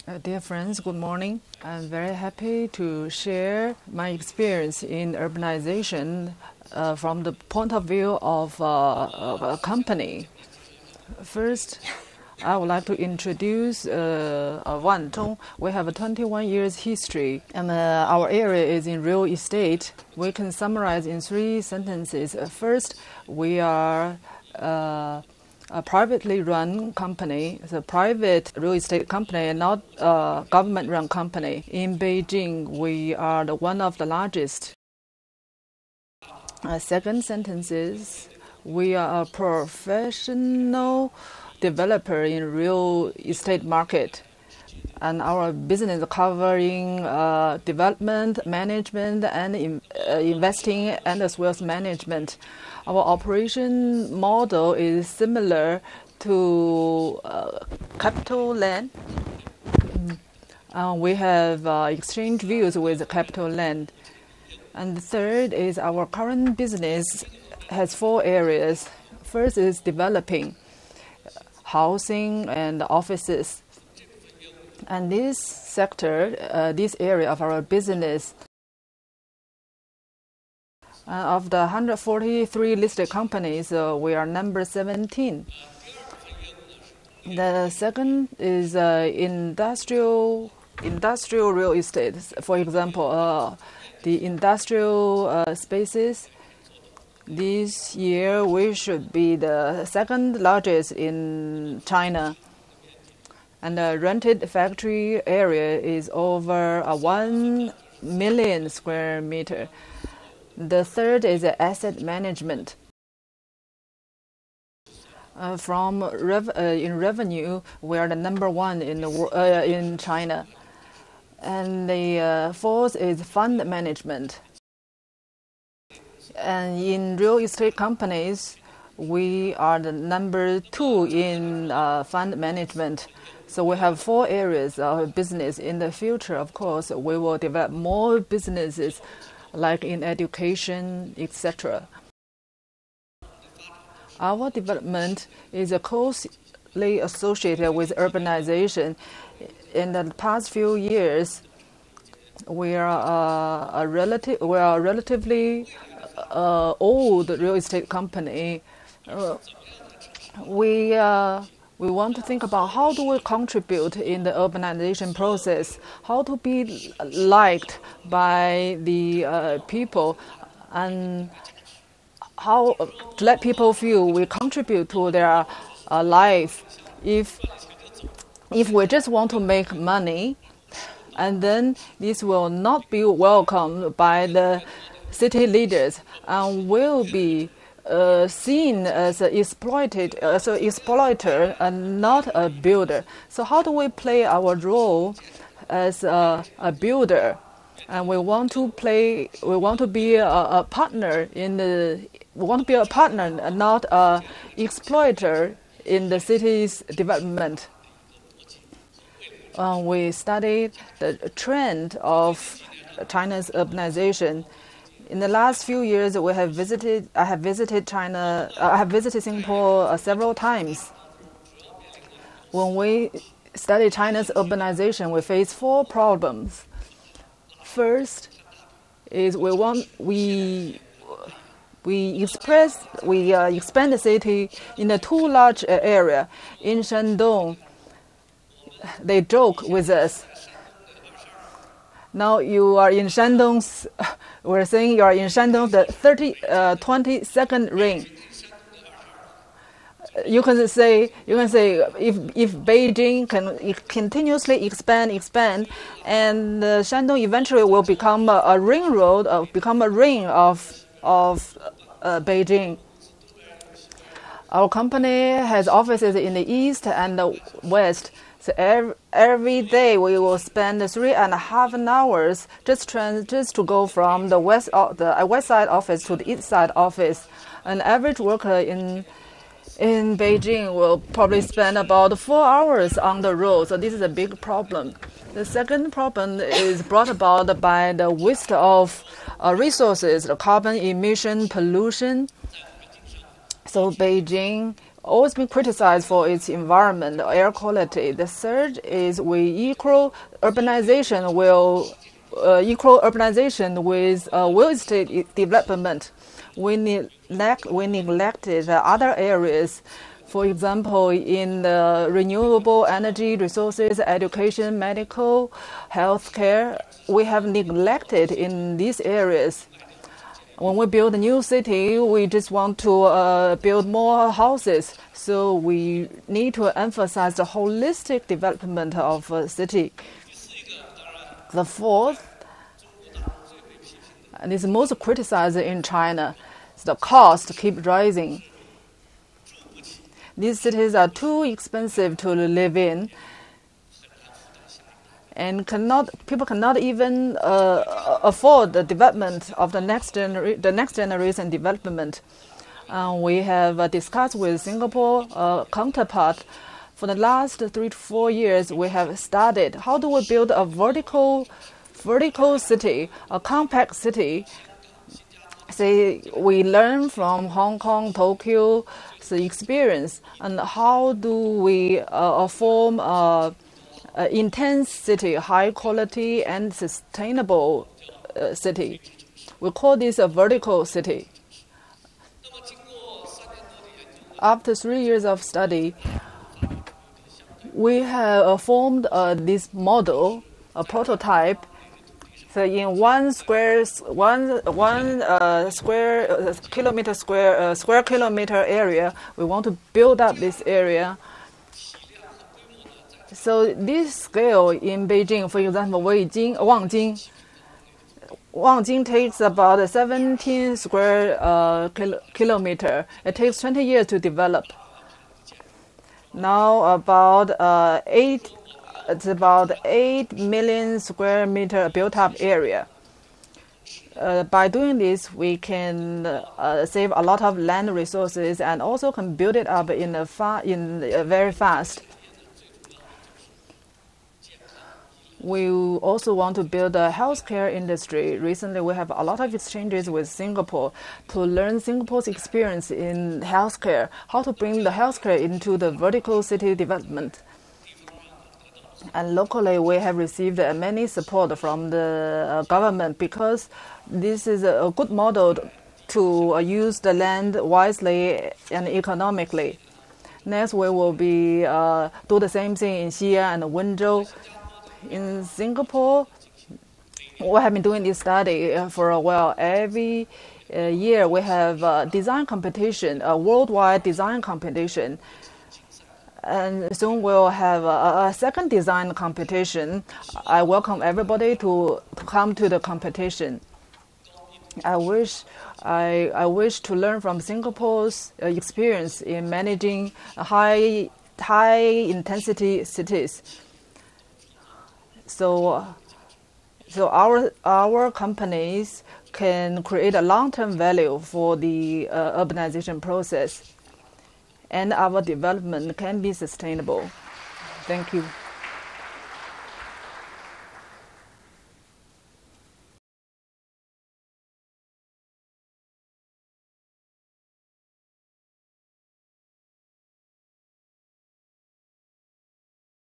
Dear friends, good morning. I'm very happy to share my experience in urbanization from the point of view of a company. First, I would like to introduce Wanzhong. We have a 21 years history, and our area is in real estate. We can summarize in 3 sentences. First, we are a privately run company. It's a private real estate company, not a government-run company. In Beijing, we are one of the largest. Second sentence is, we are a professional developer in real estate market. And our business covering development, management, and investing, and as well as management. Our operation model is similar to CapitaLand. We have exchange views with CapitaLand. And the third is our current business has 4 areas. First is developing housing and offices. And this sector, this area of our business, of the 143 listed companies, we are number 17. The second is industrial real estate. For example, the industrial spaces. This year, we should be the second largest in China. And the rented factory area is over 1 million square meter. The third is asset management. In revenue, we are the number 1 in China. And the fourth is fund management. And in real estate companies, we are the number 2 in fund management. So we have 4 areas of business. In the future, of course, we will develop more businesses like in education, etc. Our development is closely associated with urbanization. In the past few years, we are a relatively old real estate company. We want to think about how do we contribute in the urbanization process, how to be liked by the people, and how to let people feel we contribute to their life. If we just want to make money, and then this will not be welcomed by the city leaders and will be seen as an exploiter and not a builder. So how do we play our role as a builder? And we want to be a partner and not an exploiter in the city's development. We studied the trend of China's urbanization. In the last few years, I have visited Singapore several times. When we study China's urbanization, we face 4 problems. First is we expand the city in a too large area. In Shandong, they joke with us. Now you are in Shandong's. We're saying you are in Shandong's the 22nd ring. You can say if Beijing can continuously expand, and Shandong eventually will become a ring road, become a ring of Beijing. Our company has offices in the east and the west. So every day we will spend 3.5 hours just to go from the west side office to the east side office. An average worker in Beijing will probably spend about 4 hours on the road. So this is a big problem. The second problem is brought about by the waste of resources, the carbon emission, pollution. So Beijing always been criticized for its environment, air quality. The third is equal urbanization with real estate development. We neglected other areas. For example, in the renewable energy resources, education, medical, healthcare, we have neglected in these areas. When we build a new city, we just want to build more houses. So we need to emphasize the holistic development of a city. The fourth, and is most criticized in China, is the cost keep rising. These cities are too expensive to live in, and people cannot even afford the development of the next generation development. We have discussed with Singapore counterpart. For the last 3 to 4 years, we have studied how do we build a vertical city, a compact city. Say we learn from Hong Kong, Tokyo, the experience, and how do we form intense city, high quality and sustainable city. We call this a vertical city. After 3 years of study, we have formed this model, a prototype. So in one square kilometer area, we want to build up this area. So this scale in Beijing, for example, Wangjing takes about 17 square kilometer. It takes 20 years to develop. Now it's about 8 million square meter built up area. By doing this, we can save a lot of land resources and also can build it up very fast. We also want to build a healthcare industry. Recently, we have a lot of exchanges with Singapore to learn Singapore's experience in healthcare, how to bring the healthcare into the vertical city development. And locally, we have received many support from the government because this is a good model to use the land wisely and economically. Next, we will be do the same thing in Xi'an and Wenzhou. In Singapore, we have been doing this study for a while. Every year, we have a design competition, a worldwide design competition. And soon we'll have a second design competition. I welcome everybody to come to the competition. I wish to learn from Singapore's experience in managing high intensity cities. So our companies can create a long-term value for the urbanization process, and our development can be sustainable. Thank you.